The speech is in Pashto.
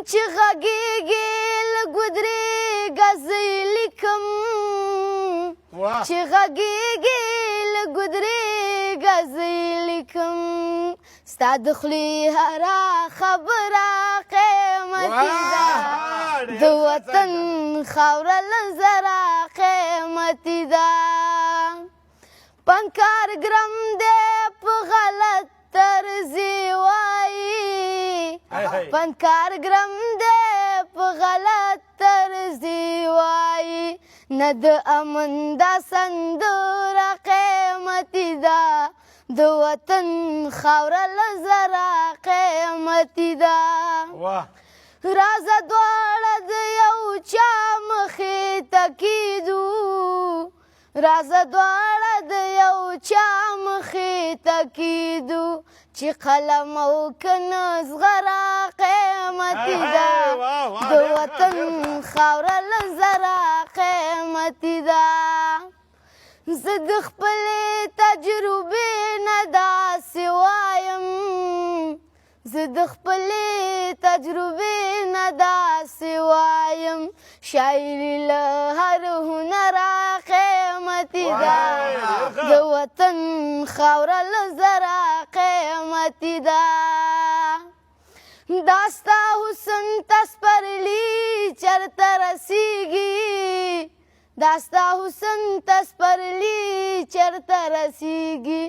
چې غږېږي لږ ودرېږه زه یې لیکم چې غږېږي لږ ودرېږه زه یې لیکم ستا د خولې هره خبره قیمتي ده د وطن خاوره له زره قیمتي ده پنکار ګرم دی په غلط طرز یې وایي پنکار ګرم دی په غلط طرز یې وایي نه د امن دا سندره قیمتي ده د وطن خاوره له زره قیمتي ده راځه دواړه د یو چا مخې ته کیدو راځه دواړه د یو چا مخې ته کیدو چې قلم او کنه زغره قیمتي ده د وطن خاوره له زره قیمتي ده زه د خپلې تجربې نه داسې وایم زه د خپلې تجربې نه داسې وایم شاعري له هر هنره قیمتي ده د وطن خاوره له زره قیمتي ده دا ستا حسن ته سپرلي چېرته رسیږي دا ستا حسن ته سپرلي چېرته رسیږي